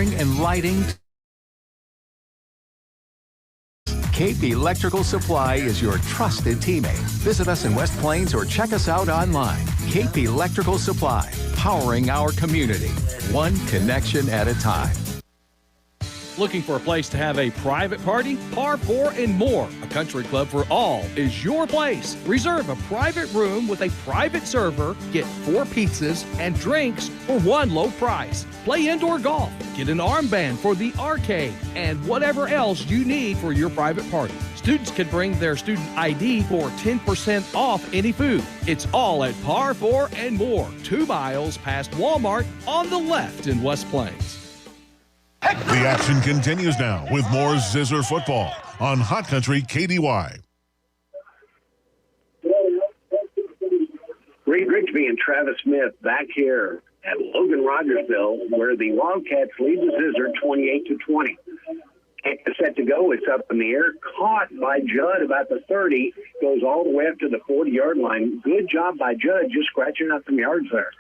flooring and lighting. Cape Electrical Supply is your trusted teammate. Visit us in West Plains or check us out online. Cape Electrical Supply, powering our community, one connection at a time. Looking for a place to have a private party? Par 4 and More, a country club for all, is your place. Reserve a private room with a private server, get 4 pizzas and drinks for one low price. Play indoor golf, get an armband for the arcade, and whatever else you need for your private party. Students can bring their student ID for 10% off any food. It's all at Par 4 and More, 2 miles past Walmart on the left in West Plains. The action continues now with more Zizzer football on Hot Country KDY. Reed Grigsby and Travis Smith back here at Logan, Rogersville, where the Wildcats lead the Zizzer 28-20. Kick is set to go. It's up in the air. Caught by Judd about the 30. Goes all the way up to the 40-yard line. Good job by Judd, just scratching up some yards there.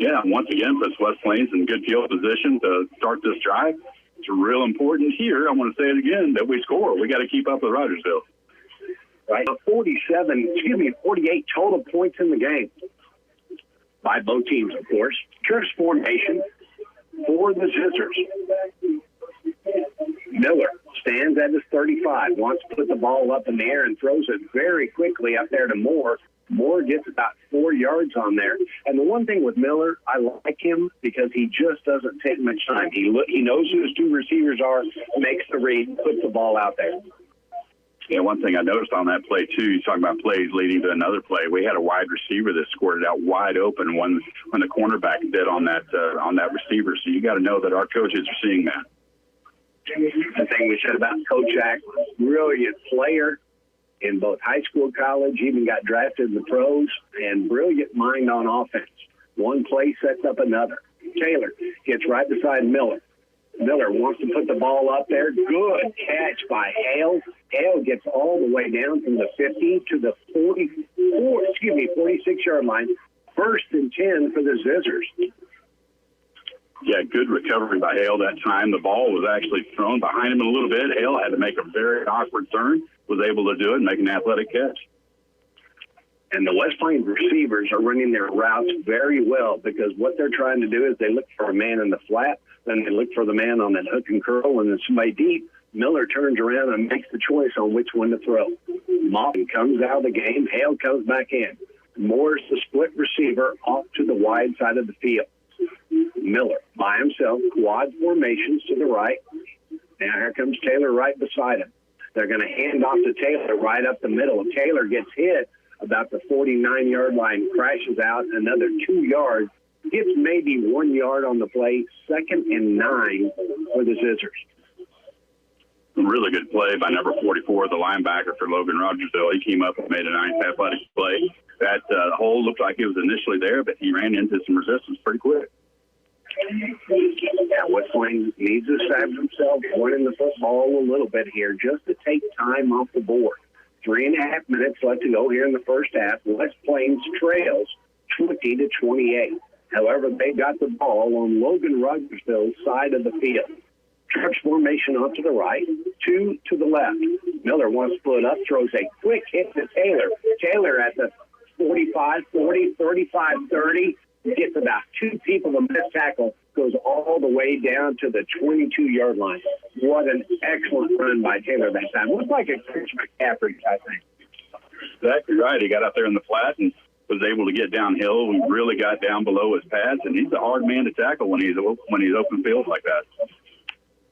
Yeah, once again, puts West Plains in good field position to start this drive. It's real important here. I want to say it again, that we score. We got to keep up with Rogersville. Right, 48 total points in the game by both teams, of course. Church formation for the Zizzers. Miller stands at his 35, wants to put the ball up in the air and throws it very quickly up there to Moore. Moore gets about 4 yards on there. And the one thing with Miller, I like him because he just doesn't take much time. He knows who his 2 receivers are, makes the read, puts the ball out there. Yeah, one thing I noticed on that play, too, he's talking about plays leading to another play. We had a wide receiver that squirted out wide open when the cornerback did on that receiver. So you got to know that our coaches are seeing that. The thing we said about Kochak, brilliant player in both high school, college, even got drafted in the pros, and brilliant mind on offense. One play sets up another. Taylor gets right beside Miller. Miller wants to put the ball up there. Good catch by Hale. Hale gets all the way down from the 50 to the 46-yard line. 1st and 10 for the Zizzers. Yeah, good recovery by Hale that time. The ball was actually thrown behind him a little bit. Hale had to make a very awkward turn, was able to do it and make an athletic catch. And the West Plains receivers are running their routes very well because what they're trying to do is they look for a man in the flat, then they look for the man on that hook and curl, and then somebody deep. Miller turns around and makes the choice on which one to throw. Martin comes out of the game. Hale comes back in. Moore's the split receiver off to the wide side of the field. Miller by himself, quad formations to the right. Now here comes Taylor right beside him. They're going to hand off to Taylor right up the middle. Taylor gets hit about the 49-yard line, crashes out another 2 yards, gets maybe 1 yard on the play, 2nd and 9 for the Zizzers. Really good play by number 44, the linebacker for Logan Rogersville. He came up and made a nice athletic play. That hole looked like it was initially there, but he ran into some resistance pretty quick. Yeah, West Plains needs to establish himself winning the football a little bit here just to take time off the board. 3.5 minutes left to go here in the first half. West Plains trails 20-28. However, they got the ball on Logan Rogersville's side of the field. Stretch formation off to the right, 2 to the left. Miller wants to split up, throws a quick hit to Taylor. Taylor at the 45, 40, 35, 30. Gets about 2 people to miss tackle, goes all the way down to the 22-yard line. What an excellent run by Taylor that time. Looks like a Chris McCaffrey, I think. Exactly right. He got out there in the flat and was able to get downhill. We really got down below his pads, and he's a hard man to tackle when he's open field like that.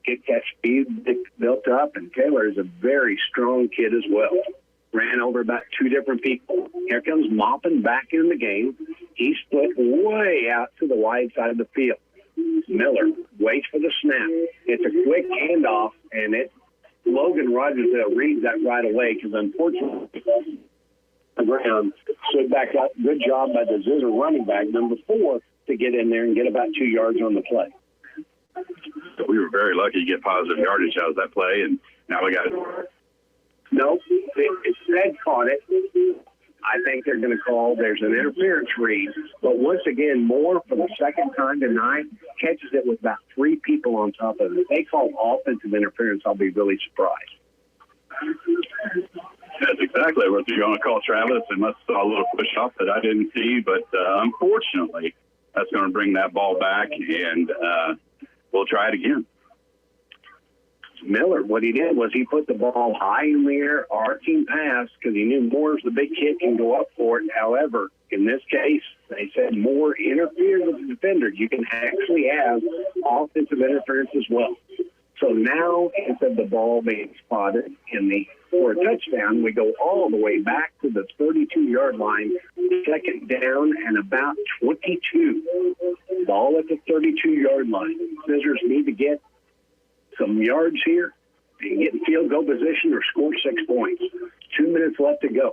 Get that speed built up, and Taylor is a very strong kid as well. Ran over about 2 different people. Here comes Maupin back in the game. He split way out to the wide side of the field. Miller waits for the snap. It's a quick handoff, and Logan Rogersville reads that right away because unfortunately the ground stood back up. Good job by the Zizzer running back, number 4, to get in there and get about 2 yards on the play. So we were very lucky to get positive yardage out of that play, and now we got it. No, it said caught it. I think they're going to call there's an interference read. But once again, Moore, for the second time tonight, catches it with about 3 people on top of it. If they call offensive interference, I'll be really surprised. That's exactly what you're going to call, Travis. They must have saw a little push-off that I didn't see, but unfortunately, that's going to bring that ball back, and we'll try it again. Miller, what he did was he put the ball high in the air, arcing pass, because he knew Moore's the big kid can go up for it. However, in this case, they said Moore interfered with the defender. You can actually have offensive interference as well. So now, instead of the ball being spotted for a touchdown, we go all the way back to the 32-yard line, second down and about 22. Ball at the 32-yard line. Zizzers need to get some yards here and get in field goal position or score 6 points. 2 minutes left to go.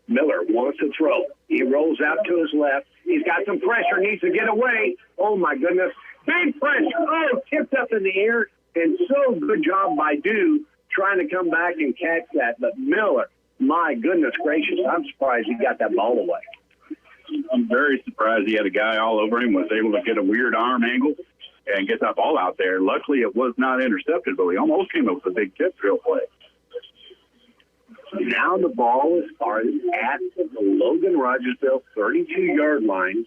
Miller wants to throw. He rolls out to his left. He's got some pressure, needs to get away. Oh, my goodness. Big pressure. Oh, tipped up in the air. And so good job by Dew trying to come back and catch that. But Miller, my goodness gracious, I'm surprised he got that ball away. I'm very surprised he had a guy all over him, was able to get a weird arm angle and get that ball out there. Luckily, it was not intercepted, but he almost came up with a big tip drill play. Now the ball is started at the Logan Rogersville 32-yard line,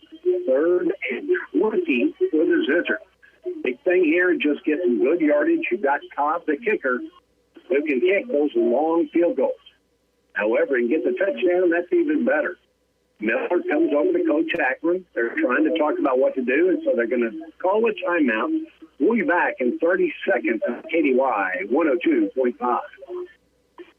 3rd and 20 for the Zizzers. Big thing here, just get some good yardage. You've got Cobb, the kicker, who can kick those long field goals. However, he can get the touchdown, that's even better. Miller comes over to Coach Akron. They're trying to talk about what to do, and so they're going to call a timeout. We'll be back in 30 seconds on KDY 102.5.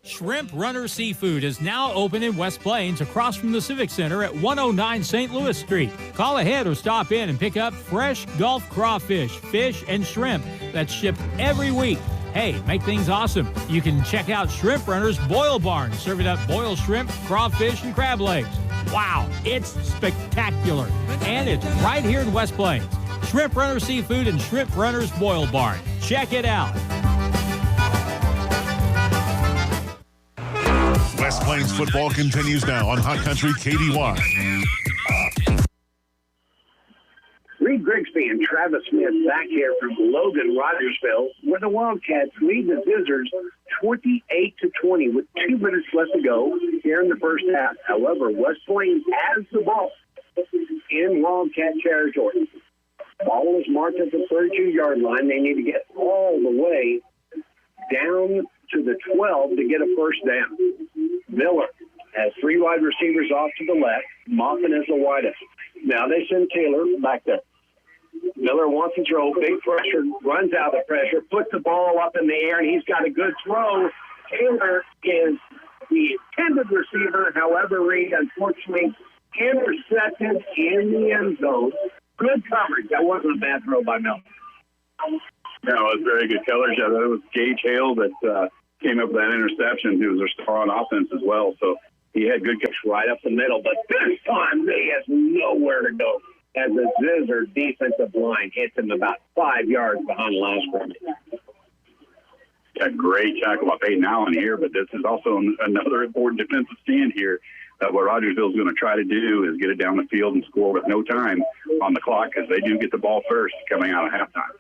Shrimp Runner Seafood is now open in West Plains across from the Civic Center at 109 St. Louis Street. Call ahead or stop in and pick up fresh Gulf crawfish, fish, and shrimp that's shipped every week. Hey, make things awesome. You can check out Shrimp Runner's Boil Barn, serving up boiled shrimp, crawfish, and crab legs. Wow, it's spectacular. And it's right here in West Plains. Shrimp Runner Seafood and Shrimp Runner's Boil Barn. Check it out. West Plains football continues now on Hot Country KDY. Reed Grigsby and Travis Smith back here from Logan, Rogersville, where the Wildcats lead the Zizzers 28-20 with 2 minutes left to go here in the first half. However, West Plains has the ball in Wildcat territory. Ball is marked at the 32-yard line. They need to get all the way down to the 12 to get a first down. Miller has 3 wide receivers off to the left. Moffitt is the widest. Now they send Taylor back there. Miller wants to throw, big pressure, runs out of the pressure, puts the ball up in the air, and he's got a good throw. Taylor is the intended receiver. However, Reed, unfortunately, intercepted in the end zone. Good coverage. That wasn't a bad throw by Miller. No, it was very good coverage. It was Gage Hale that came up with that interception. He was their star on offense as well. So he had good catch right up the middle. But this time, he has nowhere to go as the Zizzer defensive line hits him about 5 yards behind the line of scrimmage. Got great tackle by Peyton Allen here, but this is also another important defensive stand here. What Rogersville is going to try to do is get it down the field and score with no time on the clock, because they do get the ball first coming out of halftime.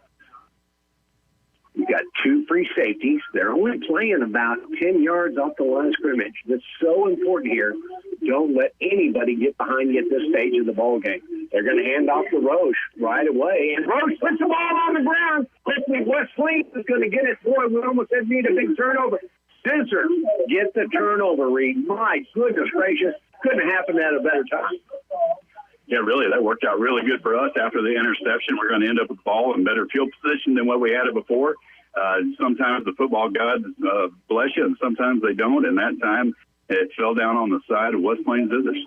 You've got 2 free safeties. They're only playing about 10 yards off the line of scrimmage. That's so important here. Don't let anybody get behind you at this stage of the ball game. They're going to hand off to Roche right away. And Roche puts the ball on the ground. Hopefully West Plains is going to get it. Boy, we almost had need a big turnover. Zizzers get the turnover, Reed. My goodness gracious. Couldn't happen at a better time. Yeah, really, that worked out really good for us. After the interception, we're going to end up with the ball in better field position than what we had it before. Sometimes the football gods bless you, and sometimes they don't. And that time, it fell down on the side of West Plains Zizzers.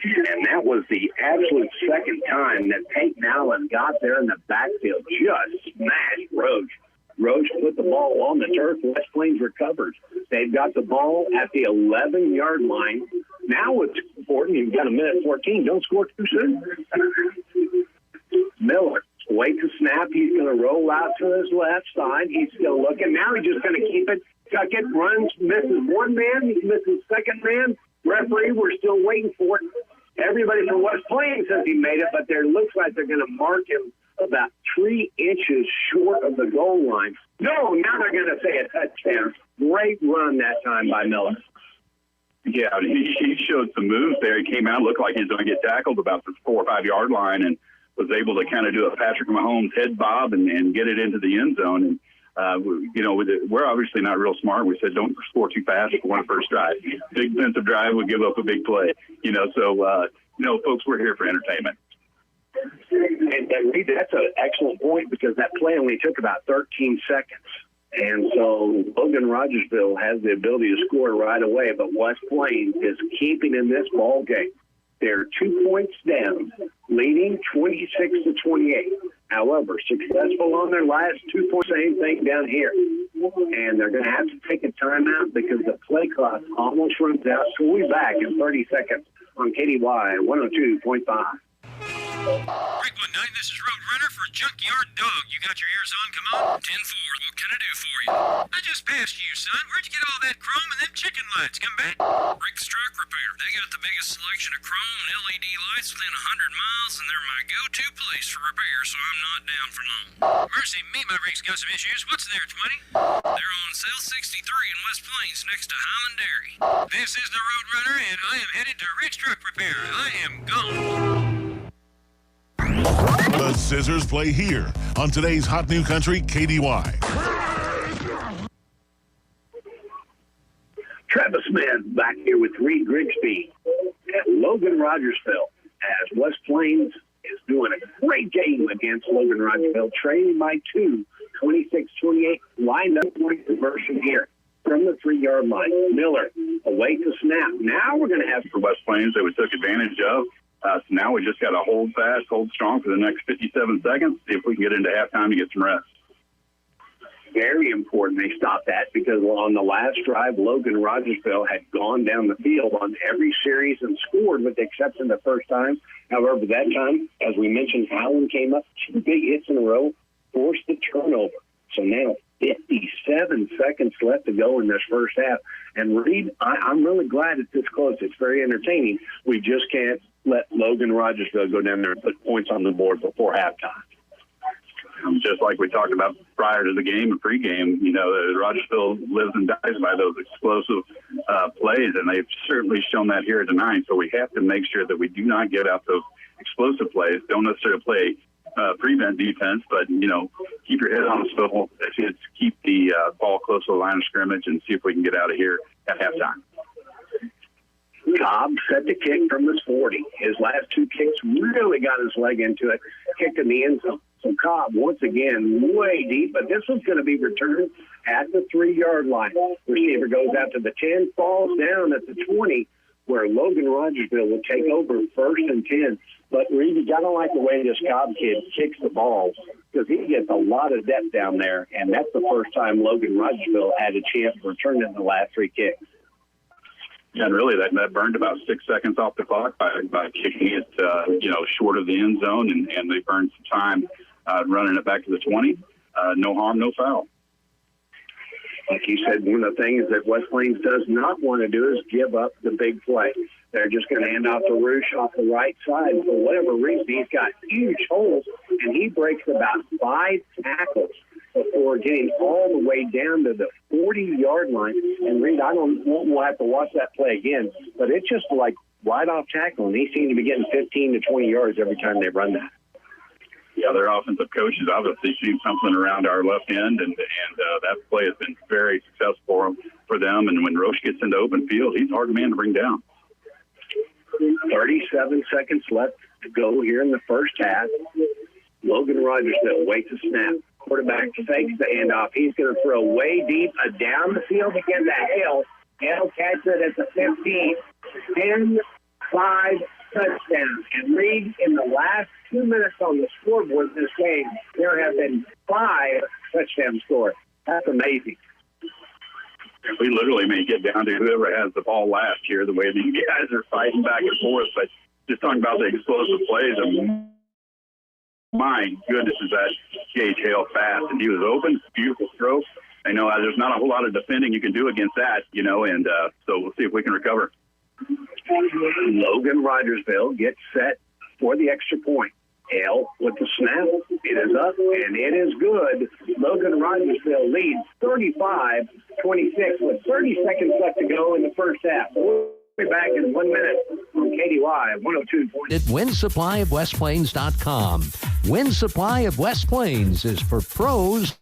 And that was the absolute second time that Peyton Allen got there in the backfield, just smashed Roche. Roche put the ball on the turf. West Plains recovered. They've got the ball at the 11-yard line. Now it's important. You've got a minute 14. Don't score too soon. Miller waits to snap. He's going to roll out to his left side. He's still looking. Now he's just going to keep it. Tuck it, runs, misses one man. He misses second man. Referee, we're still waiting for it. Everybody from West Plains says he made it, but there looks like they're going to mark him about 3 inches short of the goal line. No, now they're going to say a touchdown. Great run that time by Miller. Yeah, he showed some moves there. He came out, looked like he was going to get tackled about the 4 or 5 yard line, and was able to kind of do a Patrick Mahomes head bob and get it into the end zone. And we're obviously not real smart. We said don't score too fast for one first drive. Big defensive drive would give up a big play. Folks, we're here for entertainment. And Reed, that's an excellent point because that play only took about 13 seconds. And so Logan Rogersville has the ability to score right away, but West Plains is keeping in this ball game. They're 2 points down, leading 26-28. However, successful on their last 2 points, same thing down here. And they're going to have to take a timeout because the play clock almost runs out. So we'll be back in 30 seconds on KDY 102.5. Break 19, this is Roadrunner for Junkyard Dog. You got your ears on? Come on. 10-4, what can I do for you? I just passed you, son. Where'd you get all that chrome and them chicken lights? Come back. Rick's Truck Repair. They got the biggest selection of chrome and LED lights within 100 miles, and they're my go-to place for repair, so I'm not down for long. Mercy me, my Rick's got some issues. What's there, 20? They're on sale 63 in West Plains next to Highland Dairy. This is the Roadrunner, and I am headed to Rick's Truck Repair. I am gone. The Zizzers play here on today's Hot New Country KDY. Travis Smith back here with Reed Grigsby at Logan Rogersville as West Plains is doing a great game against Logan Rogersville, trailing by 2, 26-28, lined up for conversion here from the 3 yard line. Miller away to snap. Now we're going to have For West Plains that we took advantage of. So now we just got to hold fast, hold strong for the next 57 seconds, see if we can get into halftime to get some rest. very important they stopped that because on the last drive, Logan Rogersville had gone down the field on every series and scored with the exception of the first time. However, that time, as we mentioned, Allen came up 2 big hits in a row, forced the turnover. So now 57 seconds left to go in this first half. And Reed, I'm really glad it's this close. It's very entertaining. We just can't let Logan Rogersville go down there and put points on the board before halftime. Just like we talked about prior to the game and pregame, you know, Rogersville lives and dies by those explosive plays, and they've certainly shown that here tonight. So we have to make sure that we do not get out those explosive plays. Don't necessarily play prevent defense, but, you know, keep your head on the swivel. Keep the ball close to the line of scrimmage and see if we can get out of here at halftime. Cobb set the kick from his 40. His last 2 kicks really got his leg into it, kicked in the end zone. So Cobb, once again, way deep, but this one's going to be returned at the 3-yard line. Receiver goes out to the 10, falls down at the 20, where Logan Rogersville will take over 1st and 10. But, Reed, you got to like the way this Cobb kid kicks the ball because he gets a lot of depth down there, and that's the first time Logan Rogersville had a chance to return it in the last 3 kicks. And really, that burned about 6 seconds off the clock by kicking it, short of the end zone, and they burned some time running it back to the 20. No harm, no foul. Like you said, one of the things that West Plains does not want to do is give up the big play. They're just going to hand off to Roosh off the right side. For whatever reason, he's got huge holes, and he breaks about 5 tackles before getting all the way down to the 40-yard line. And, Reed, we'll have to watch that play again, but it's just like right off tackle, and he seems to be getting 15 to 20 yards every time they run that. Yeah, their offensive coaches obviously seen something around our left end, and that play has been very successful for them. And when Roche gets into open field, he's a hard man to bring down. 37 seconds left to go here in the first half. Logan Rogersville waits to snap. Quarterback fakes the handoff. He's going to throw way deep down the field again to Hale. Hale catches it at the 15. 10-5 touchdown. And Reed, in the last 2 minutes on the scoreboard this game, there have been 5 touchdowns scored. That's amazing. We literally may get down to whoever has the ball last here, the way these guys are fighting back and forth. But just talking about the explosive plays, my goodness, is that Gage Hale fast. And he was open, beautiful throw. I know there's not a whole lot of defending you can do against that, and so we'll see if we can recover. Logan Rogersville gets set for the extra point. Hale with the snap. It is up, and it is good. Logan Rogersville leads 35-26 with 30 seconds left to go in the first half. We'll be back in 1 minute on KDY 102. At WindSupplyofWestPlains.com. Wind Supply of West Plains is for pros.